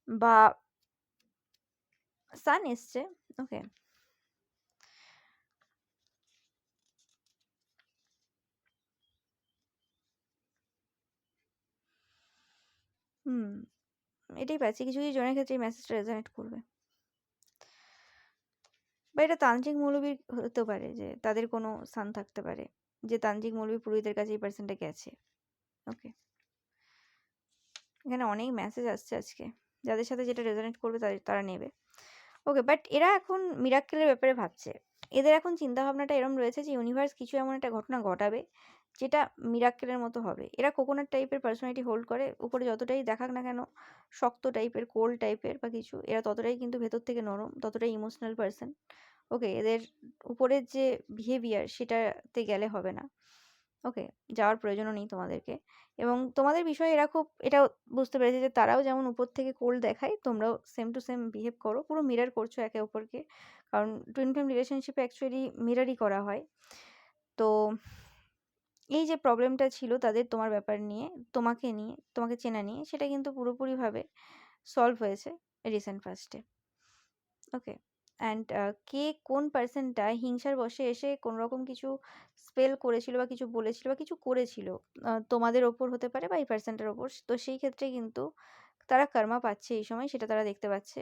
বা সান এসছে। ওকে, এটাই পাচ্ছি, কিছু কিছু জনের ক্ষেত্রে এই মেসেজটা রেজোনেট করবে। বা এটা তান্ত্রিক মৌলবীর হতে পারে, যে তাদের কোনো সান থাকতে পারে, যে তান্ত্রিক মৌলবী পুরোহিতের কাছে এই পার্সনটা গেছে। ওকে, এখানে অনেক মেসেজ আসছে আজকে, যাদের সাথে যেটা রেজোনেট করবে তারা নেবে। ওকে, বাট এরা এখন মিরাক্কেলের ব্যাপারে ভাবছে। এদের এখন চিন্তাভাবনাটা এরম রয়েছে যে ইউনিভার্স কিছু এমন একটা ঘটনা ঘটাবে যেটা মিরাক্কেলের মতো হবে। এরা কোকোনাট টাইপের পার্সোনালিটি হোল্ড করে, উপরে যতটাই দেখাক না কেন শক্ত টাইপের, কোল্ড টাইপের বা কিছু, এরা ততটাই কিন্তু ভেতর থেকে নরম, ততটাই ইমোশনাল পার্সন। ওকে, এদের উপরের যে বিহেভিয়ার সেটাতে গেলে হবে না। ওকে, যাওয়ার প্রয়োজনও নেই তোমাদেরকে। এবং তোমাদের বিষয়ে এরা খুব এটাও বুঝতে পেরেছে যে তারাও যেমন উপর থেকে কোল্ড দেখায়, তোমরাও সেম টু সেম বিহেভ করো, পুরো মিরর করছো একে অপরকে। কারণ টুইন ফ্লেম রিলেশনশিপে অ্যাকচুয়ালি মিররই করা হয়। তো এই যে প্রবলেমটা ছিল তাদের তোমার ব্যাপার নিয়ে, তোমাকে নিয়ে, তোমাকে চেনা নিয়ে, সেটা কিন্তু পুরোপুরিভাবে সলভ হয়েছে রিসেন্ট পাস্টে। ওকে, অ্যান্ড কে কোন পার্সনটা হিংসার বশে এসে কোনো রকম কিছু স্পেল করেছিল বা কিছু বলেছিল বা কিছু করেছিল তোমাদের ওপর হতে পারে বা এই পার্সনটার ওপর, তো সেই ক্ষেত্রে কিন্তু তারা কর্মা পাচ্ছে এই সময়, সেটা তারা দেখতে পাচ্ছে।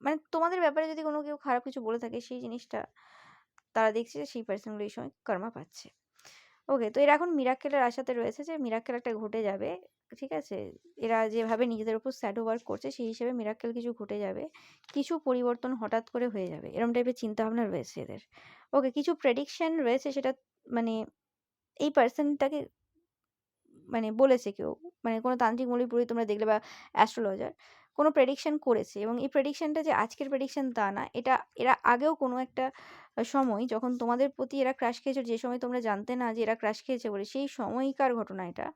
মানে তোমাদের ব্যাপারে যদি কোনো কেউ খারাপ কিছু বলে থাকে, সেই জিনিসটা তারা দেখছে যে সেই পার্সনগুলো এই সময় কর্মা পাচ্ছে। ওকে, তো এরা এখন মিরাক্কেলের আশাতে রয়েছে যে মিরাক্কেল একটা ঘটে যাবে। ঠিক আছে, এরা যেভাবে নিজেদের উপর শ্যাডো ওয়ার্ক করছে সেই হিসেবে মিরাক্কেল কিছু ঘটে যাবে, কিছু পরিবর্তন হঠাৎ করে হয়ে যাবে, এরম টাইপের চিন্তাভাবনা রয়েছে এদের। ওকে, কিছু প্রেডিকশন রয়েছে, সেটা মানে এই পার্সনটাকে মানে বলেছে কেউ, মানে কোনো তান্ত্রিক মৌলবী পুরোহিত তোমরা দেখলে বা অ্যাস্ট্রোলজার কোনো প্রেডিকশন করেছে, এবং এই প্রেডিকশনটা যে আজকের প্রেডিকশন তা না, এটা এরা আগেও কোনো একটা সময় যখন তোমাদের প্রতি এরা ক্রাশ খেয়েছে, যে সময় তোমরা জানতে না যে এরা ক্রাশ খেয়েছে বলে, সেই সময়কার ঘটনা, এটা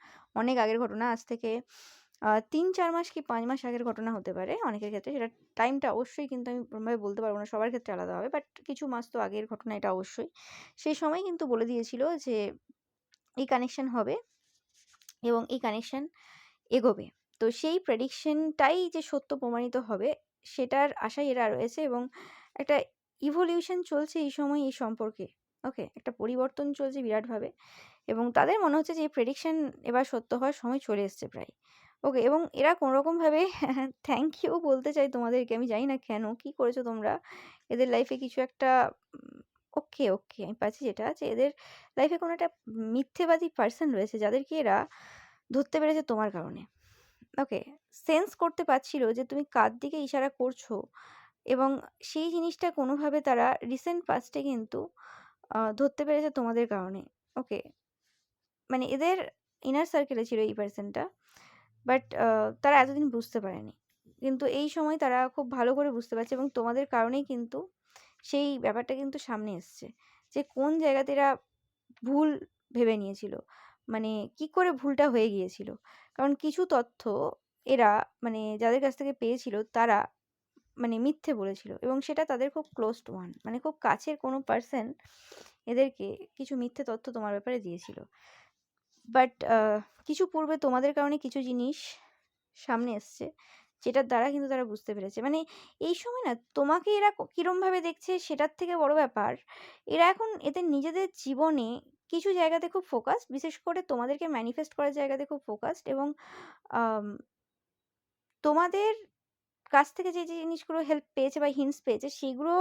অনেক আগের ঘটনা, আজ থেকে 3-4 মাস কি 5 মাস আগের ঘটনা হতে পারে অনেকের ক্ষেত্রে, সেটা টাইমটা অবশ্যই কিন্তু আমি কোনোভাবে বলতে পারবো না, সবার ক্ষেত্রে আলাদা হবে, বাট কিছু মাস তো আগের ঘটনা এটা অবশ্যই। সেই সময় কিন্তু বলে দিয়েছিল যে এই কানেকশন হবে এবং এই কানেকশন এগোবে। তো সেই প্রেডিকশনটাই যে সত্য প্রমাণিত হবে সেটার আশায় এরা রয়েছে, এবং একটা ইভলিউশন চলছে এই সময় এই সম্পর্কে। ওকে, একটা পরিবর্তন চলছে বিরাটভাবে, এবং তাদের মনে হচ্ছে যে এই প্রেডিকশন এবার সত্য হওয়ার সময় চলে এসছে প্রায়। ওকে, এবং এরা কোনোরকমভাবে থ্যাংক ইউ বলতে চাই তোমাদেরকে, আমি জানি না কেন, কী করেছো তোমরা এদের লাইফে কিছু একটা। ওকে ওকে, আমি পাচ্ছি যেটা যে এদের লাইফে কোনো একটা মিথ্যেবাদী পার্সন রয়েছে যাদেরকে এরা ধরতে পেরেছে তোমার কারণে। ওকে, সেন্স করতে পারছিল যে তুমি কার দিকে ইশারা করছো, এবং সেই জিনিসটা কোনোভাবে তারা রিসেন্ট পাস্টে কিন্তু ধরতে পেরেছে তোমাদের কারণে। ওকে, মানে এদের ইনার সার্কেলে ছিল এই পার্সনটা, বাট তারা এতদিন বুঝতে পারেনি, কিন্তু এই সময় তারা খুব ভালো করে বুঝতে পারছে, এবং তোমাদের কারণেই কিন্তু সেই ব্যাপারটা কিন্তু সামনে এসছে, যে কোন জায়গাতে এরা ভুল ভেবে নিয়েছিল, মানে কি করে ভুলটা হয়ে গিয়েছিল। কারণ কিছু তথ্য এরা মানে যাদের কাছ থেকে পেয়েছিল তারা মানে মিথ্যে বলেছিল, এবং সেটা তাদের খুব ক্লোজড ওয়ান, মানে খুব কাছের কোনো পার্সন এদেরকে কিছু মিথ্যে তথ্য তোমার ব্যাপারে দিয়েছিল। বাট কিছু পূর্বে তোমাদের কারণে কিছু জিনিস সামনে এসছে, যেটার দ্বারা কিন্তু তারা বুঝতে পেরেছে। মানে এই সময় না তোমাকে এরা কীরমভাবে দেখছে সেটার থেকে বড় ব্যাপার, এরা এখন এদের নিজেদের জীবনে কিছু জায়গাতে খুব ফোকাসড, বিশেষ করে তোমাদেরকে ম্যানিফেস্ট করার জায়গাতে খুব ফোকাসড, এবং আম, তোমাদের কাছ থেকে যে যে জিনিসগুলো হেল্প পেয়েছে বা হিন্টস পেয়েছে সেগুলো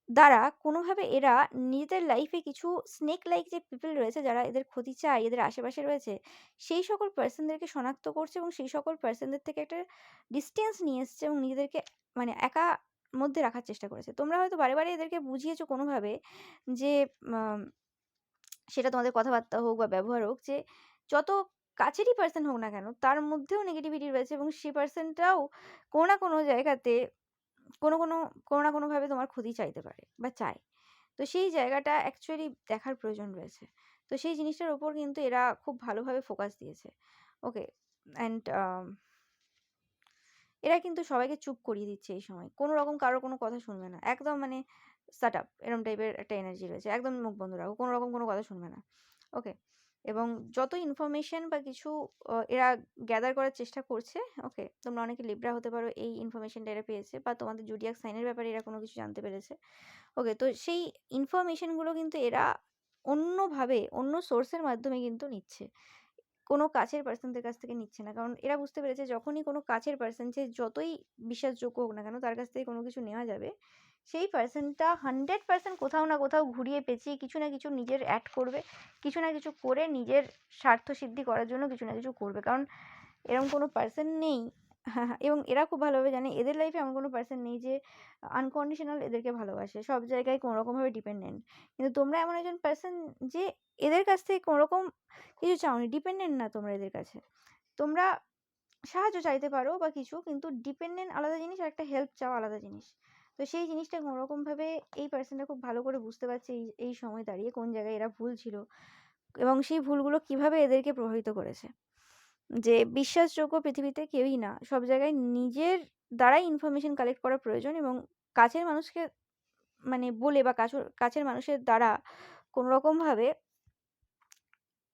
দ্বারা কোনোভাবে এরা নিজেদের লাইফে কিছু স্নেক লাইক যে পিপল রয়েছে যারা এদের ক্ষতি চায়, এদের আশেপাশে রয়েছে, সেই সকল পার্সনদেরকে শনাক্ত করছে এবং সেই সকল পার্সনদের থেকে একটা ডিস্টেন্স নিয়ে এসছে এবং নিজেদেরকে মানে একা মধ্যে রাখার চেষ্টা করেছে। তোমরা হয়তো বারে, বারে এদেরকে বুঝিয়েছো কোনোভাবে যে আম সেটা তোমাদের কথাবার্তা হোক বা ব্যবহার হোক যে যত কাছেরই পার্সন হোক না কেন তার মধ্যেও নেগেটিভিটি রয়েছে এবং সেই পার্সনটাও কোনো না কোনো জায়গাতে কোনো না কোনোভাবে তোমার ক্ষতি চাইতে পারে বা চায়। তো সেই জায়গাটা অ্যাকচুয়ালি দেখার প্রয়োজন রয়েছে। তো সেই জিনিসটার উপর কিন্তু এরা খুব ভালোভাবে ফোকাস দিয়েছে। ওকে, অ্যান্ড এরা কিন্তু সবাইকে চুপ করিয়ে দিচ্ছে এই সময়। কোনো রকম কারোর কোনো কথা শুনবে না। একদম মানে শাট আপ এরকম টাইপের একটা এনার্জি রয়েছে। একদম মুখ বন্ধ রাখো। কোনো রকম কোনো কথা শুনবে না। ওকে? এবং যত ইনফরমেশন বা কিছু এরা গ্যাদার করার চেষ্টা করছে, ওকে? তোমরা অনেকে লিব্রা হতে পারো এই ইনফরমেশনটা এরা পেয়েছে বা তোমাদের জোডিয়াক সাইনের ব্যাপারে এরা কোনো কিছু জানতে পেরেছে। ওকে? তো সেই ইনফরমেশনগুলো কিন্তু এরা অন্যভাবে, অন্য সোর্সের মাধ্যমে কিন্তু নিচ্ছে। কোনো কাছের পার্সনদের কাছ থেকে নিচ্ছে না। কারণ এরা বুঝতে পেরেছে যখনই কোনো কাছের পার্সন সে যতই বিশ্বাসযোগ্য হোক না কেন তার কাছ থেকে কোনো কিছু নেওয়া যাবে, সেই পার্সনটা 100% কোথাও না কোথাও ঘুরিয়ে পেঁচিয়ে কিছু না কিছু নিজের অ্যাড করবে। কিছু না কিছু করে নিজের স্বার্থসিদ্ধি করার জন্য কিছু না কিছু করবে। কারণ এরকম কোনো পার্সন নেই। হ্যাঁ, হ্যাঁ, এবং এরা খুব ভালোভাবে জানে এদের লাইফে এমন কোনো পার্সন নেই যে আনকন্ডিশনাল এদেরকে ভালোবাসে। সব জায়গায় কোনো রকমভাবে ডিপেন্ডেন্ট। কিন্তু তোমরা এমন একজন পার্সন যে এদের কাছ থেকে কোনো রকম কিছু চাওনি। ডিপেন্ডেন্ট না তোমরা এদের কাছে। তোমরা সাহায্য চাইতে পারো বা কিছু, কিন্তু ডিপেন্ডেন্ট আলাদা জিনিস আর একটা হেল্প চাওয়া আলাদা জিনিস। তো সেই জিনিসটা কোনোরকমভাবে এই পার্সনটা খুব ভালো করে বুঝতে পারছে এই সময় দাঁড়িয়ে কোন জায়গায় এরা ভুল ছিল এবং সেই ভুলগুলো কিভাবে এদেরকে প্রভাবিত করেছে। যে বিশ্বাসযোগ্য পৃথিবীতে কেউই না। সব জায়গায় নিজের দ্বারাই ইনফরমেশন কালেক্ট করা প্রয়োজন এবং কাছের মানুষকে মানে বলে বা কাছের মানুষের দ্বারা কোনোরকমভাবে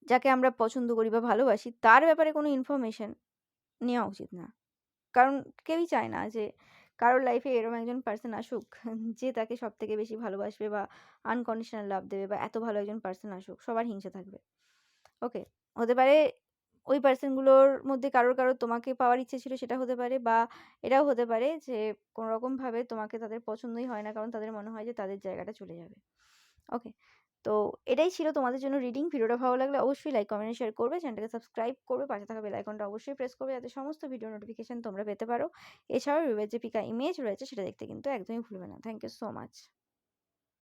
যাকে আমরা পছন্দ করি বা ভালোবাসি তার ব্যাপারে কোনো ইনফরমেশন নেওয়া উচিত না। কারণ কেউই চায় না যে কারোর লাইফে এরকম একজন পার্সন আসুক যে তাকে সবথেকে বেশি ভালোবাসবে বা আনকন্ডিশনাল লাভ দেবে বা এত ভালো একজন পার্সন আসুক। সবার হিংসা থাকবে। ওকে? হতে পারে ওই পার্সনগুলোর মধ্যে কারোর তোমাকে পাওয়ার ইচ্ছে ছিল সেটা হতে পারে বা এটাও হতে পারে যে কোনোরকমভাবে তোমাকে তাদের পছন্দই হয় না কারণ তাদের মনে হয় যে তাদের জায়গাটা চলে যাবে। ওকে? তো এটাই ছিল তোমাদের জন্য রিডিং। ভিডিওটা ভালো লাগলে অবশ্যই লাইক, কমেন্ট, শেয়ার করবে। চ্যানেলটাকে সাবস্ক্রাইব করবে। পাশে থাকা বেল আইকনটা অবশ্যই প্রেস করবে যাতে সমস্ত ভিডিও নোটিফিকেশন তোমরা পেতে পারো। এছাড়াও রিউয়ের যে পিকা ইমেজ রয়েছে সেটা দেখতে কিন্তু একদমই ভুলবে না। Thank you so much.